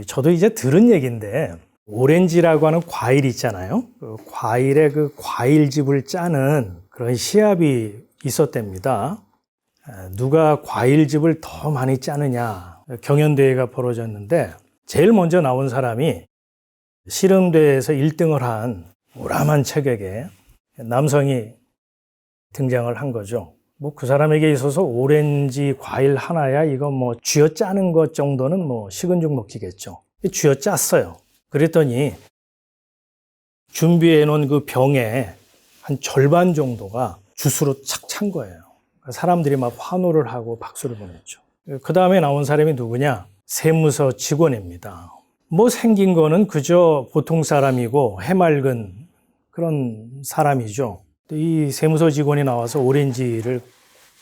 저도 이제 들은 얘기인데 오렌지라고 하는 과일 있잖아요. 그 과일의 그 과일즙을 짜는 그런 시합이 있었답니다. 누가 과일즙을 더 많이 짜느냐 경연대회가 벌어졌는데 제일 먼저 나온 사람이 씨름대회에서 1등을 한 오라만 체격의 남성이 등장을 한 거죠. 뭐 그 사람에게 있어서 오렌지 과일 하나야 이거 뭐 쥐어 짜는 것 정도는 뭐 식은 죽 먹기겠죠. 쥐어 짰어요. 그랬더니 준비해 놓은 그 병에 한 절반 정도가 주스로 착 찬 거예요. 사람들이 막 환호를 하고 박수를 보냈죠. 그 다음에 나온 사람이 누구냐? 세무서 직원입니다. 뭐 생긴 거는 그저 보통 사람이고 해맑은 그런 사람이죠. 이 세무서 직원이 나와서 오렌지를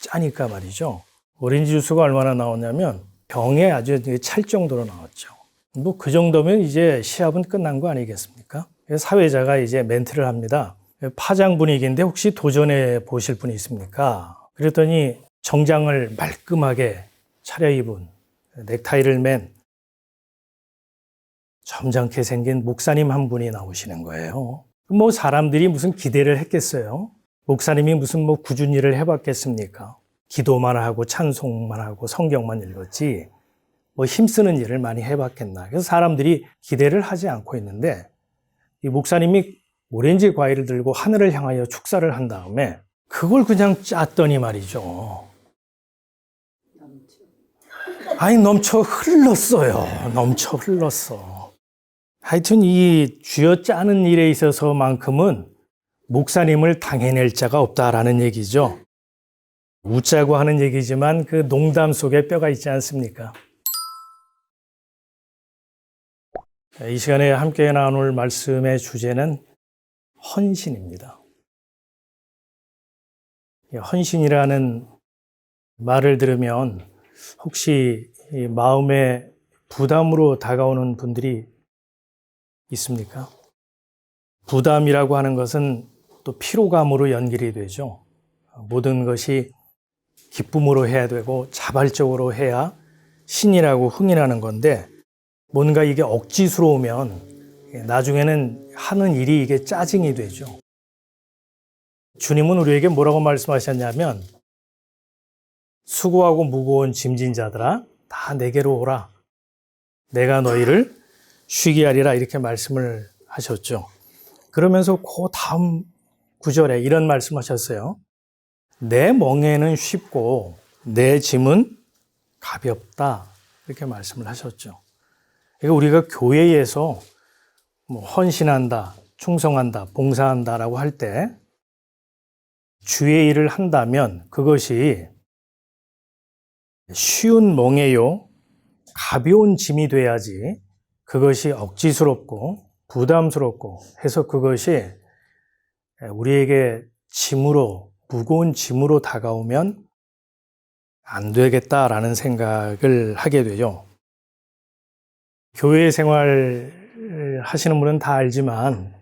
짜니까 말이죠. 오렌지 주스가 얼마나 나왔냐면 병에 아주 찰 정도로 나왔죠. 뭐 그 정도면 이제 시합은 끝난 거 아니겠습니까? 사회자가 이제 멘트를 합니다. 파장 분위기인데 혹시 도전해 보실 분이 있습니까? 그랬더니 정장을 말끔하게 차려입은 넥타이를 맨 점잖게 생긴 목사님 한 분이 나오시는 거예요. 뭐 사람들이 무슨 기대를 했겠어요? 목사님이 무슨 뭐 굳은 일을 해봤겠습니까? 기도만 하고 찬송만 하고 성경만 읽었지 뭐 힘쓰는 일을 많이 해봤겠나. 그래서 사람들이 기대를 하지 않고 있는데 이 목사님이 오렌지 과일을 들고 하늘을 향하여 축사를 한 다음에 그걸 그냥 짰더니 말이죠. 아니 넘쳐 흘렀어요. 넘쳐 흘렀어. 하여튼 이 쥐어 짜는 일에 있어서만큼은 목사님을 당해낼 자가 없다라는 얘기죠. 웃자고 하는 얘기지만 그 농담 속에 뼈가 있지 않습니까? 이 시간에 함께 나눌 말씀의 주제는 헌신입니다. 헌신이라는 말을 들으면 혹시 이 마음에 부담으로 다가오는 분들이 있습니까? 부담이라고 하는 것은 또 피로감으로 연결이 되죠. 모든 것이 기쁨으로 해야 되고 자발적으로 해야 신이라고 흥이라는 건데 뭔가 이게 억지스러우면 나중에는 하는 일이 이게 짜증이 되죠. 주님은 우리에게 뭐라고 말씀하셨냐면 수고하고 무거운 짐진 자들아 다 내게로 오라. 내가 너희를 쉬게 하리라 이렇게 말씀을 하셨죠. 그러면서 그 다음 구절에 이런 말씀하셨어요. 내 멍에는 쉽고 내 짐은 가볍다 이렇게 말씀을 하셨죠. 그러니까 우리가 교회에서 뭐 헌신한다, 충성한다, 봉사한다라고 할 때 주의 일을 한다면 그것이 쉬운 멍에요, 가벼운 짐이 돼야지 그것이 억지스럽고 부담스럽고 해서 그것이 우리에게 짐으로, 무거운 짐으로 다가오면 안 되겠다라는 생각을 하게 되죠. 교회 생활 하시는 분은 다 알지만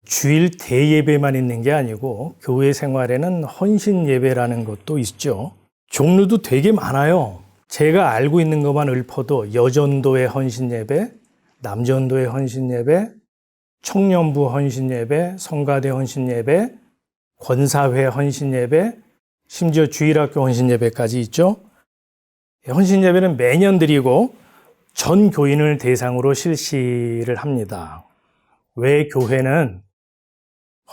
주일 대예배만 있는 게 아니고 교회 생활에는 헌신 예배라는 것도 있죠. 종류도 되게 많아요. 제가 알고 있는 것만 읊어도 여전도의 헌신 예배, 남전도의 헌신 예배, 청년부 헌신 예배, 성가대 헌신 예배, 권사회 헌신 예배, 심지어 주일학교 헌신 예배까지 있죠. 헌신 예배는 매년 드리고 전 교인을 대상으로 실시를 합니다. 왜 교회는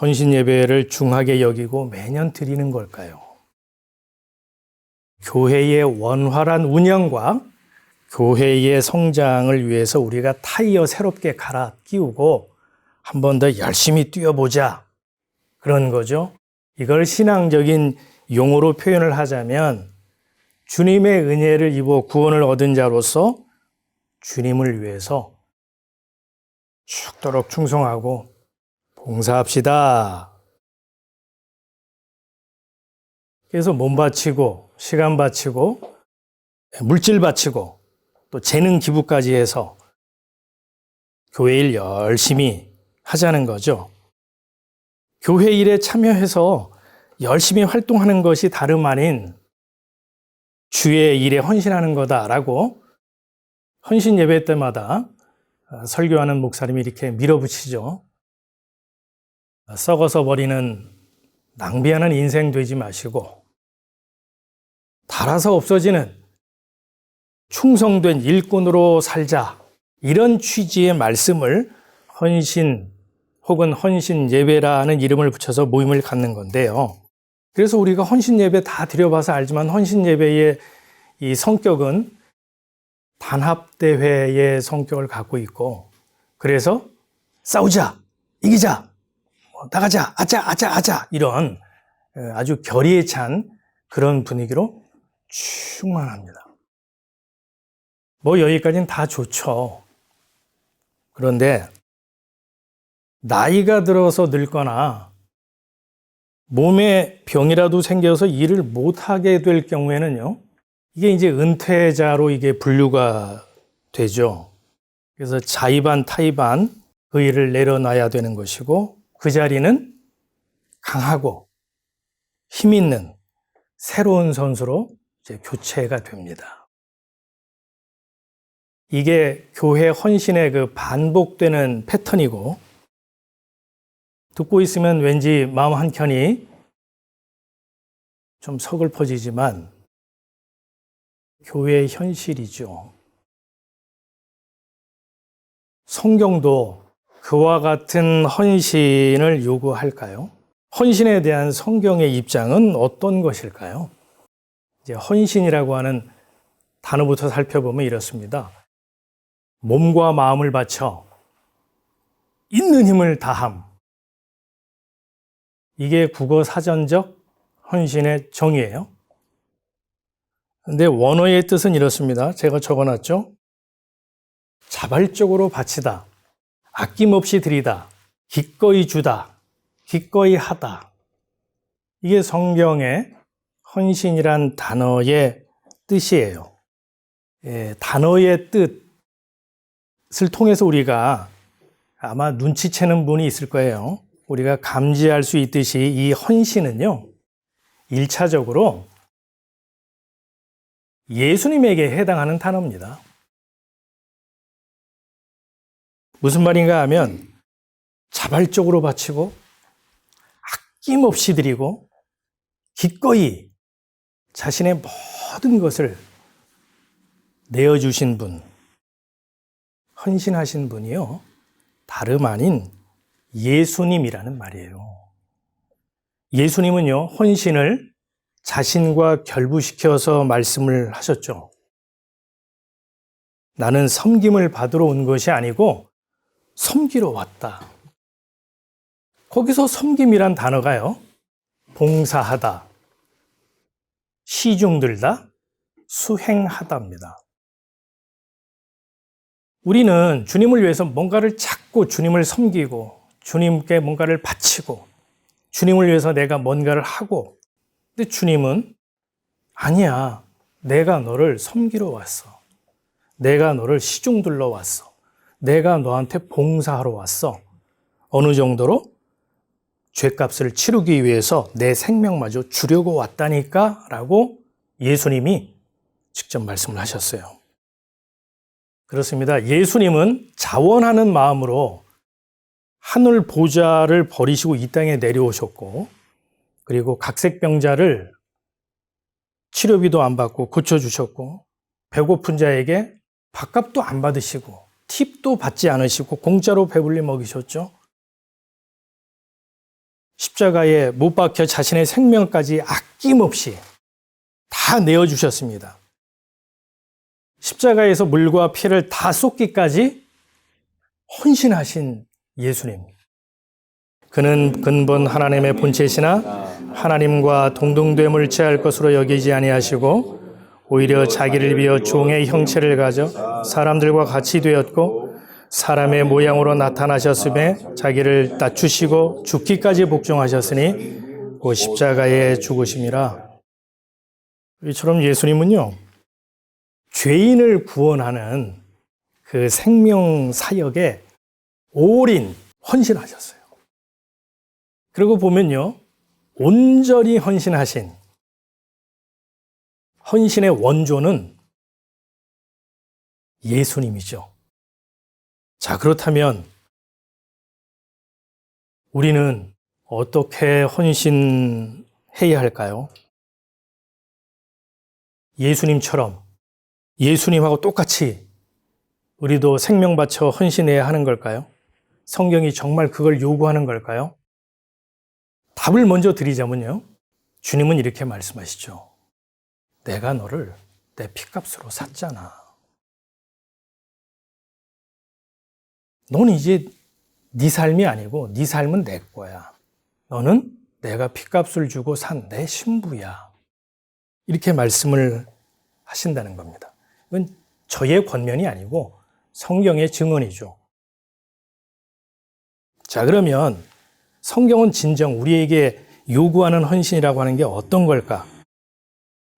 헌신 예배를 중하게 여기고 매년 드리는 걸까요? 교회의 원활한 운영과 교회의 성장을 위해서 우리가 타이어 새롭게 갈아 끼우고 한 번 더 열심히 뛰어보자. 그런 거죠. 이걸 신앙적인 용어로 표현을 하자면 주님의 은혜를 입어 구원을 얻은 자로서 주님을 위해서 죽도록 충성하고 봉사합시다. 그래서 몸 바치고 시간 바치고 물질 바치고 또 재능 기부까지 해서 교회 일 열심히 하자는 거죠. 교회 일에 참여해서 열심히 활동하는 것이 다름 아닌 주의 일에 헌신하는 거다라고 헌신 예배 때마다 설교하는 목사님이 이렇게 밀어붙이죠. 썩어서 버리는 낭비하는 인생 되지 마시고 닳아서 없어지는 충성된 일꾼으로 살자. 이런 취지의 말씀을 헌신 혹은 헌신 예배라는 이름을 붙여서 모임을 갖는 건데요. 그래서 우리가 헌신 예배 다 드려봐서 알지만 헌신 예배의 이 성격은 단합대회의 성격을 갖고 있고, 그래서 싸우자, 이기자, 나가자, 아자 이런 아주 결의에 찬 그런 분위기로 충만합니다. 뭐 여기까지는 다 좋죠. 그런데 나이가 들어서 늙거나 몸에 병이라도 생겨서 일을 못하게 될 경우에는요, 이게 이제 은퇴자로 이게 분류가 되죠. 그래서 자의반 타의반 그 일을 내려놔야 되는 것이고, 그 자리는 강하고 힘 있는 새로운 선수로 이제 교체가 됩니다. 이게 교회 헌신의 그 반복되는 패턴이고, 듣고 있으면 왠지 마음 한켠이 좀 서글퍼지지만 교회의 현실이죠. 성경도 그와 같은 헌신을 요구할까요? 헌신에 대한 성경의 입장은 어떤 것일까요? 이제 헌신이라고 하는 단어부터 살펴보면 이렇습니다. 몸과 마음을 바쳐 있는 힘을 다함. 이게 국어 사전적 헌신의 정의예요. 근데 원어의 뜻은 이렇습니다. 제가 적어놨죠. 자발적으로 바치다, 아낌없이 드리다, 기꺼이 주다, 기꺼이 하다. 이게 성경의 헌신이란 단어의 뜻이에요. 단어의 뜻을 통해서 우리가 아마 눈치채는 분이 있을 거예요. 우리가 감지할 수 있듯이 이 헌신은요, 1차적으로 예수님에게 해당하는 단어입니다. 무슨 말인가 하면 자발적으로 바치고 아낌없이 드리고 기꺼이 자신의 모든 것을 내어주신 분, 헌신하신 분이요, 다름 아닌 예수님이라는 말이에요. 예수님은요, 헌신을 자신과 결부시켜서 말씀을 하셨죠. 나는 섬김을 받으러 온 것이 아니고 섬기러 왔다. 거기서 섬김이란 단어가요, 봉사하다, 시중들다, 수행하다입니다. 우리는 주님을 위해서 뭔가를 찾고 주님을 섬기고 주님께 뭔가를 바치고 주님을 위해서 내가 뭔가를 하고, 근데 주님은 아니야, 내가 너를 섬기러 왔어. 내가 너를 시중들러 왔어. 내가 너한테 봉사하러 왔어. 어느 정도로? 죄값을 치르기 위해서 내 생명마저 주려고 왔다니까 라고 예수님이 직접 말씀을 하셨어요. 그렇습니다. 예수님은 자원하는 마음으로 하늘 보좌를 버리시고 이 땅에 내려오셨고, 그리고 각색병자를 치료비도 안 받고 고쳐주셨고, 배고픈 자에게 밥값도 안 받으시고 팁도 받지 않으시고 공짜로 배불리 먹이셨죠. 십자가에 못 박혀 자신의 생명까지 아낌없이 다 내어주셨습니다. 십자가에서 물과 피를 다 쏟기까지 헌신하신 예수님. 그는 근본 하나님의 본체시나 하나님과 동등됨을 취할 것으로 여기지 아니하시고 오히려 자기를 비어 종의 형체를 가져 사람들과 같이 되었고 사람의 모양으로 나타나셨음에 자기를 낮추시고 죽기까지 복종하셨으니 곧 십자가에 죽으심이라. 이처럼 예수님은요, 죄인을 구원하는 그 생명 사역에 올인 헌신하셨어요. 그리고 보면요, 온전히 헌신하신 헌신의 원조는 예수님이죠. 자, 그렇다면 우리는 어떻게 헌신해야 할까요? 예수님처럼, 예수님하고 똑같이 우리도 생명 바쳐 헌신해야 하는 걸까요? 성경이 정말 그걸 요구하는 걸까요? 답을 먼저 드리자면요. 주님은 이렇게 말씀하시죠. 내가 너를 내 피값으로 샀잖아. 너는 이제 네 삶이 아니고 네 삶은 내 거야. 너는 내가 피값을 주고 산 내 신부야. 이렇게 말씀을 하신다는 겁니다. 이건 저의 권면이 아니고 성경의 증언이죠. 자, 그러면 성경은 진정 우리에게 요구하는 헌신이라고 하는 게 어떤 걸까?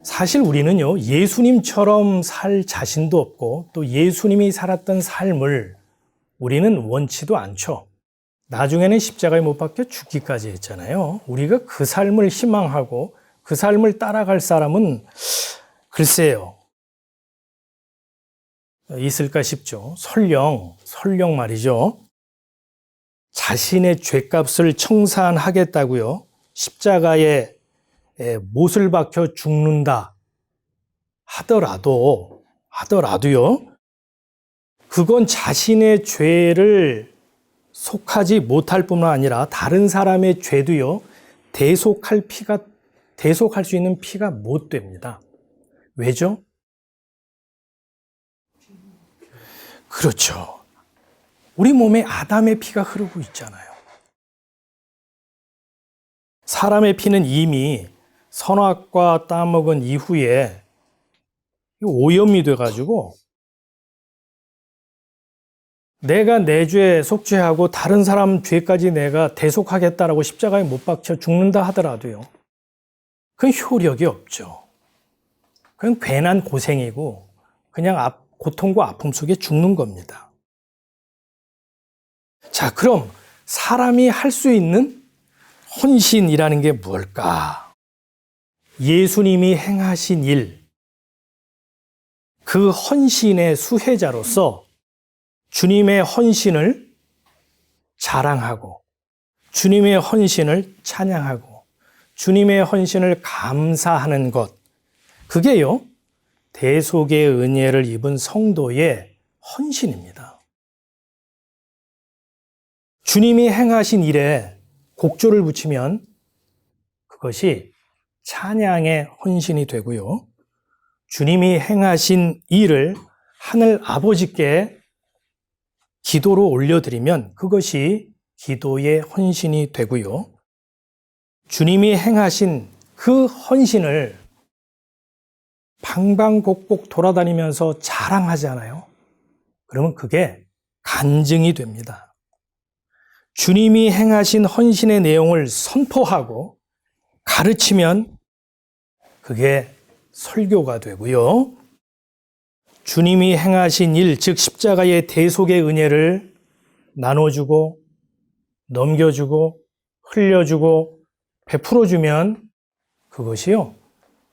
사실 우리는요, 예수님처럼 살 자신도 없고 또 예수님이 살았던 삶을 우리는 원치도 않죠. 나중에는 십자가에 못 박혀 죽기까지 했잖아요. 우리가 그 삶을 희망하고 그 삶을 따라갈 사람은 글쎄요, 있을까 싶죠. 설령 말이죠. 자신의 죄값을 청산하겠다고요. 십자가에 못을 박혀 죽는다 하더라도요. 그건 자신의 죄를 속하지 못할 뿐만 아니라 다른 사람의 죄도요. 대속할 수 있는 피가 못 됩니다. 왜죠? 그렇죠. 우리 몸에 아담의 피가 흐르고 있잖아요. 사람의 피는 이미 선악과 따먹은 이후에 오염이 돼가지고 내가 내 죄 속죄하고 다른 사람 죄까지 내가 대속하겠다라고 십자가에 못 박혀 죽는다 하더라도요. 그건 효력이 없죠. 그건 괜한 고생이고 그냥 고통과 아픔 속에 죽는 겁니다. 자, 그럼 사람이 할 수 있는 헌신이라는 게 뭘까? 예수님이 행하신 일, 그 헌신의 수혜자로서 주님의 헌신을 자랑하고 주님의 헌신을 찬양하고 주님의 헌신을 감사하는 것, 그게요, 대속의 은혜를 입은 성도의 헌신입니다. 주님이 행하신 일에 곡조를 붙이면 그것이 찬양의 헌신이 되고요. 주님이 행하신 일을 하늘 아버지께 기도로 올려드리면 그것이 기도의 헌신이 되고요. 주님이 행하신 그 헌신을 방방곡곡 돌아다니면서 자랑하잖아요. 그러면 그게 간증이 됩니다. 주님이 행하신 헌신의 내용을 선포하고 가르치면 그게 설교가 되고요. 주님이 행하신 일, 즉 십자가의 대속의 은혜를 나눠주고 넘겨주고 흘려주고 베풀어주면 그것이요,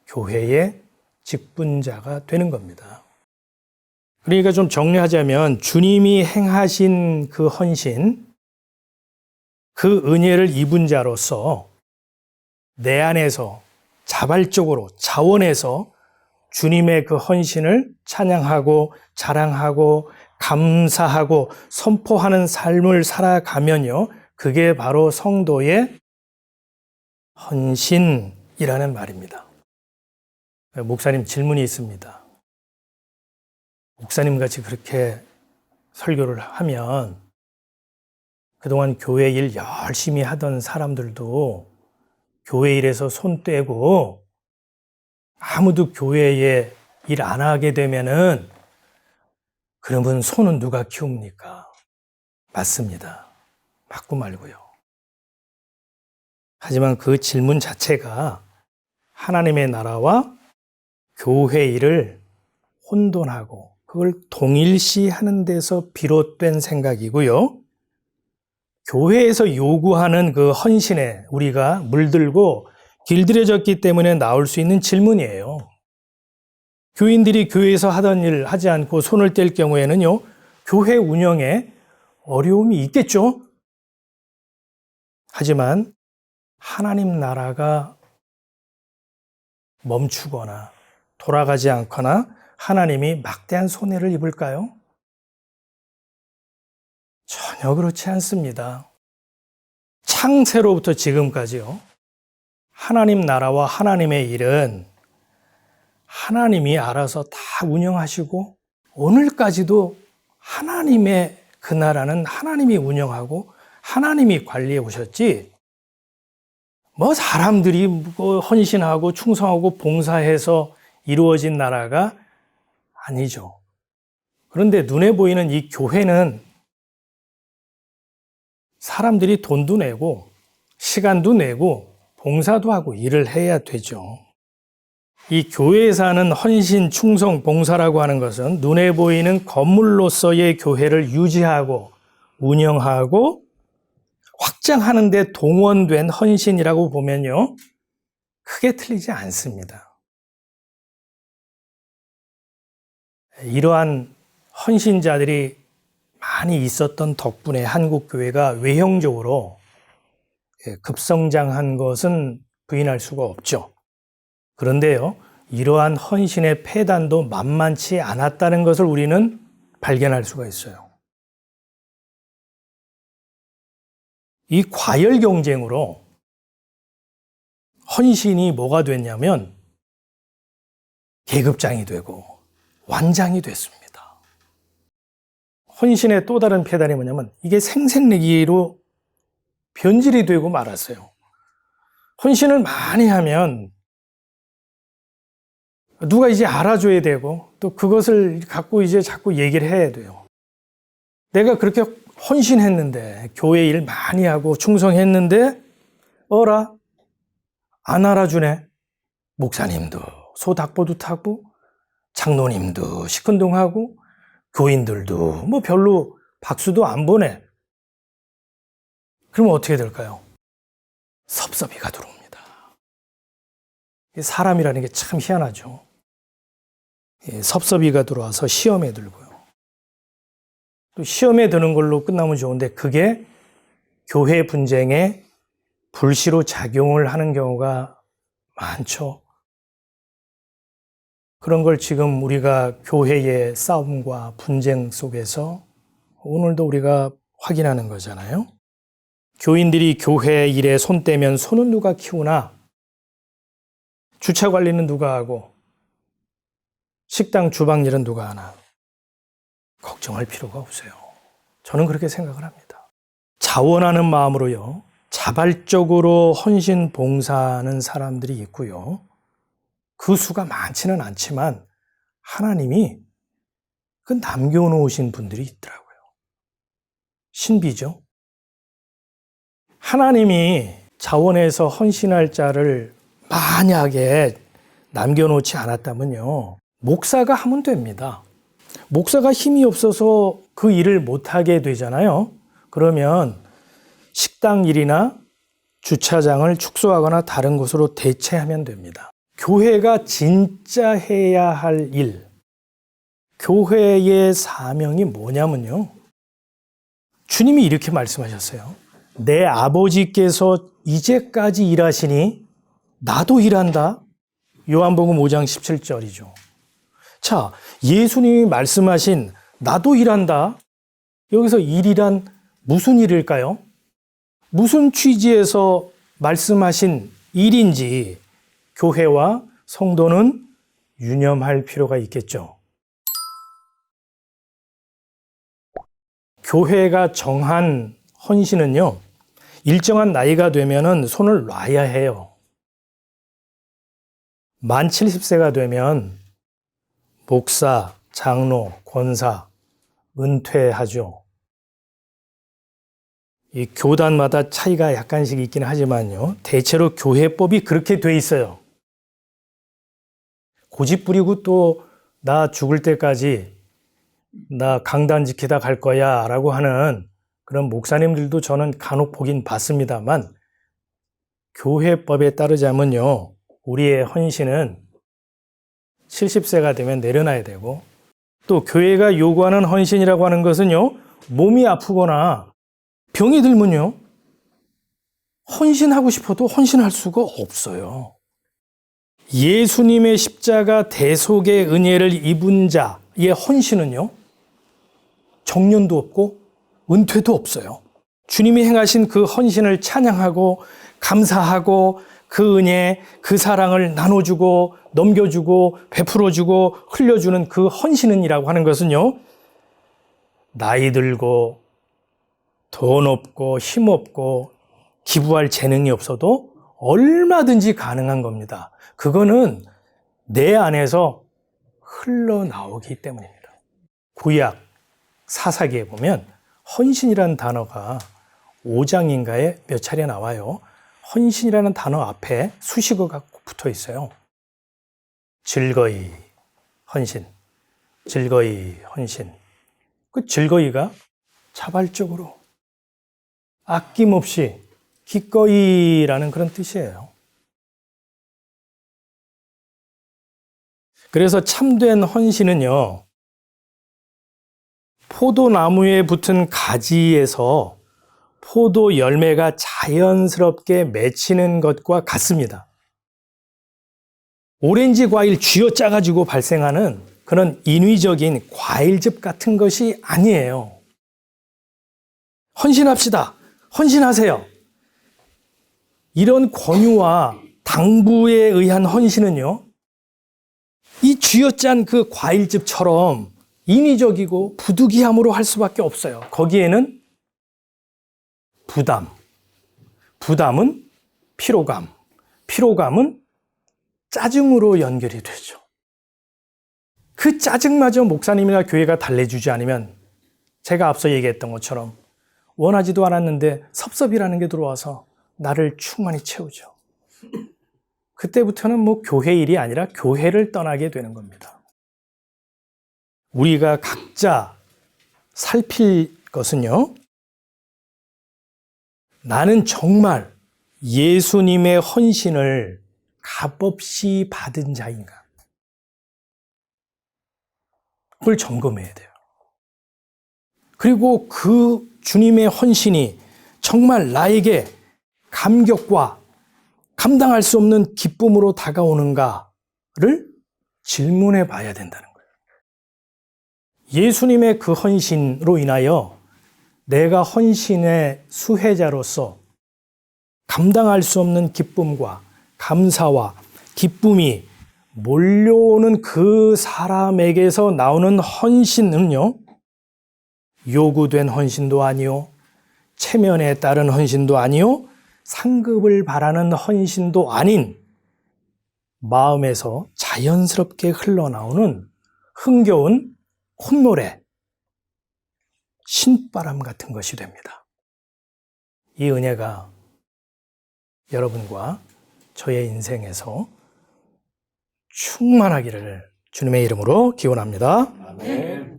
교회의 직분자가 되는 겁니다. 그러니까 좀 정리하자면 주님이 행하신 그 헌신, 그 은혜를 입은 자로서 내 안에서 자발적으로 자원해서 주님의 그 헌신을 찬양하고 자랑하고 감사하고 선포하는 삶을 살아가면요, 그게 바로 성도의 헌신이라는 말입니다. 목사님, 질문이 있습니다. 목사님 같이 그렇게 설교를 하면 그동안 교회 일 열심히 하던 사람들도 교회 일에서 손 떼고 아무도 교회에 일 안 하게 되면은 그러면 손은 누가 키웁니까? 맞습니다. 맞고 말고요. 하지만 그 질문 자체가 하나님의 나라와 교회 일을 혼돈하고 그걸 동일시하는 데서 비롯된 생각이고요. 교회에서 요구하는 그 헌신에 우리가 물들고 길들여졌기 때문에 나올 수 있는 질문이에요. 교인들이 교회에서 하던 일 하지 않고 손을 뗄 경우에는요, 교회 운영에 어려움이 있겠죠. 하지만 하나님 나라가 멈추거나 돌아가지 않거나 하나님이 막대한 손해를 입을까요? 전혀 그렇지 않습니다. 창세로부터 지금까지요, 하나님 나라와 하나님의 일은 하나님이 알아서 다 운영하시고 오늘까지도 하나님의 그 나라는 하나님이 운영하고 하나님이 관리해 오셨지, 뭐 사람들이 뭐 헌신하고 충성하고 봉사해서 이루어진 나라가 아니죠. 그런데 눈에 보이는 이 교회는 사람들이 돈도 내고 시간도 내고 봉사도 하고 일을 해야 되죠. 이 교회에서 하는 헌신, 충성, 봉사라고 하는 것은 눈에 보이는 건물로서의 교회를 유지하고 운영하고 확장하는 데 동원된 헌신이라고 보면요, 크게 틀리지 않습니다. 이러한 헌신자들이 많이 있었던 덕분에 한국 교회가 외형적으로 급성장한 것은 부인할 수가 없죠. 그런데요, 이러한 헌신의 폐단도 만만치 않았다는 것을 우리는 발견할 수가 있어요. 이 과열 경쟁으로 헌신이 뭐가 됐냐면 계급장이 되고 완장이 됐습니다. 헌신의 또 다른 폐단이 뭐냐면 이게 생색내기로 변질이 되고 말았어요. 헌신을 많이 하면 누가 이제 알아줘야 되고 또 그것을 갖고 이제 자꾸 얘기를 해야 돼요. 내가 그렇게 헌신했는데, 교회 일 많이 하고 충성했는데 어라? 안 알아주네. 목사님도 소닥보도 타고 장로님도 시큰둥하고 교인들도 뭐 별로 박수도 안 보내. 그러면 어떻게 될까요? 섭섭이가 들어옵니다. 사람이라는 게 참 희한하죠. 섭섭이가 들어와서 시험에 들고요. 또 시험에 드는 걸로 끝나면 좋은데 그게 교회 분쟁에 불시로 작용을 하는 경우가 많죠. 그런 걸 지금 우리가 교회의 싸움과 분쟁 속에서 오늘도 우리가 확인하는 거잖아요. 교인들이 교회 일에 손 떼면 손은 누가 키우나? 주차 관리는 누가 하고? 식당 주방 일은 누가 하나? 걱정할 필요가 없어요. 저는 그렇게 생각을 합니다. 자원하는 마음으로요, 자발적으로 헌신 봉사하는 사람들이 있고요, 그 수가 많지는 않지만 하나님이 그 남겨놓으신 분들이 있더라고요. 신비죠. 하나님이 자원해서 헌신할 자를 만약에 남겨놓지 않았다면요, 목사가 하면 됩니다. 목사가 힘이 없어서 그 일을 못하게 되잖아요. 그러면 식당 일이나 주차장을 축소하거나 다른 곳으로 대체하면 됩니다. 교회가 진짜 해야 할 일, 교회의 사명이 뭐냐면요, 주님이 이렇게 말씀하셨어요. 내 아버지께서 이제까지 일하시니 나도 일한다. 요한복음 5장 17절이죠. 자, 예수님이 말씀하신 나도 일한다. 여기서 일이란 무슨 일일까요? 무슨 취지에서 말씀하신 일인지 교회와 성도는 유념할 필요가 있겠죠. 교회가 정한 헌신은요, 일정한 나이가 되면은 손을 놔야 해요. 만 70세가 되면 목사, 장로, 권사 은퇴하죠. 이 교단마다 차이가 약간씩 있긴 하지만요, 대체로 교회법이 그렇게 돼 있어요. 고집 부리고 또 나 죽을 때까지 나 강단 지키다 갈 거야 라고 하는 그런 목사님들도 저는 간혹 보긴 봤습니다만, 교회법에 따르자면요, 우리의 헌신은 70세가 되면 내려놔야 되고, 또 교회가 요구하는 헌신이라고 하는 것은요, 몸이 아프거나 병이 들면요, 헌신하고 싶어도 헌신할 수가 없어요. 예수님의 십자가 대속의 은혜를 입은 자의 헌신은요, 정년도 없고 은퇴도 없어요. 주님이 행하신 그 헌신을 찬양하고 감사하고 그 은혜, 그 사랑을 나눠주고 넘겨주고 베풀어주고 흘려주는 그 헌신이라고 하는 것은요, 나이 들고 돈 없고 힘 없고 기부할 재능이 없어도 얼마든지 가능한 겁니다. 그거는 내 안에서 흘러나오기 때문입니다. 구약 사사기에 보면 헌신이라는 단어가 5장인가에 몇 차례 나와요. 헌신이라는 단어 앞에 수식어가 붙어 있어요. 즐거이 헌신, 즐거이 헌신. 그 즐거이가 자발적으로 아낌없이 기꺼이라는 그런 뜻이에요. 그래서 참된 헌신은요, 포도나무에 붙은 가지에서 포도 열매가 자연스럽게 맺히는 것과 같습니다. 오렌지 과일 쥐어짜가지고 발생하는 그런 인위적인 과일즙 같은 것이 아니에요. 헌신합시다. 헌신하세요. 이런 권유와 당부에 의한 헌신은요, 이 쥐어짠 그 과일즙처럼 인위적이고 부득이함으로 할 수밖에 없어요. 거기에는 부담은 피로감, 피로감은 짜증으로 연결이 되죠. 그 짜증마저 목사님이나 교회가 달래주지 않으면 제가 앞서 얘기했던 것처럼 원하지도 않았는데 섭섭이라는 게 들어와서 나를 충만히 채우죠. 그때부터는 뭐 교회 일이 아니라 교회를 떠나게 되는 겁니다. 우리가 각자 살필 것은요, 나는 정말 예수님의 헌신을 값없이 받은 자인가? 그걸 점검해야 돼요. 그리고 그 주님의 헌신이 정말 나에게 감격과 감당할 수 없는 기쁨으로 다가오는가를 질문해 봐야 된다는 거예요. 예수님의 그 헌신으로 인하여 내가 헌신의 수혜자로서 감당할 수 없는 기쁨과 감사와 기쁨이 몰려오는 그 사람에게서 나오는 헌신은요, 요구된 헌신도 아니요, 체면에 따른 헌신도 아니요, 상급을 바라는 헌신도 아닌 마음에서 자연스럽게 흘러나오는 흥겨운 콧노래, 신바람 같은 것이 됩니다. 이 은혜가 여러분과 저의 인생에서 충만하기를 주님의 이름으로 기원합니다. 아멘.